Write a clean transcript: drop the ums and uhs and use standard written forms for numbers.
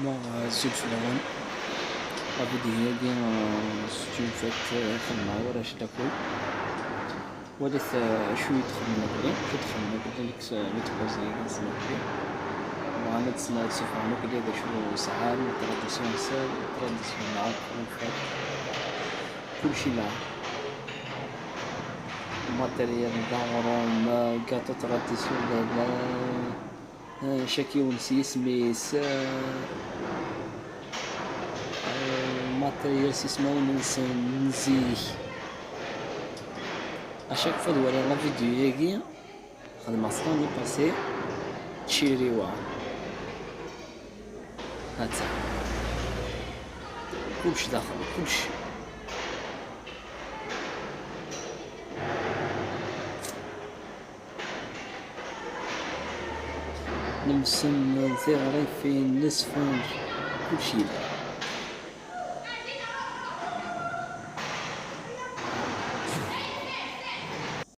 moi الزول في الأول الفيديو هادي ستون فات خدمة وراش داكو ولات شوية خدمة بلي لي تبوزي كنسمع بلي وأنا تسمع تسوفونو بلي هذا شو ساعات تراديسيون سال تراديسيون معاك وفات كلشي معاه ماتريال داغروم كاطو تراديسيونيل شاكي ونسيس ميس ماتريال سيسمو نزيه اشاك فوا دوالي لا فيديو ياكي خدمة سطوني باسي تشيري واه هاتا كلشي داخل كلشي نمسن ثغري في نصف كلشي لا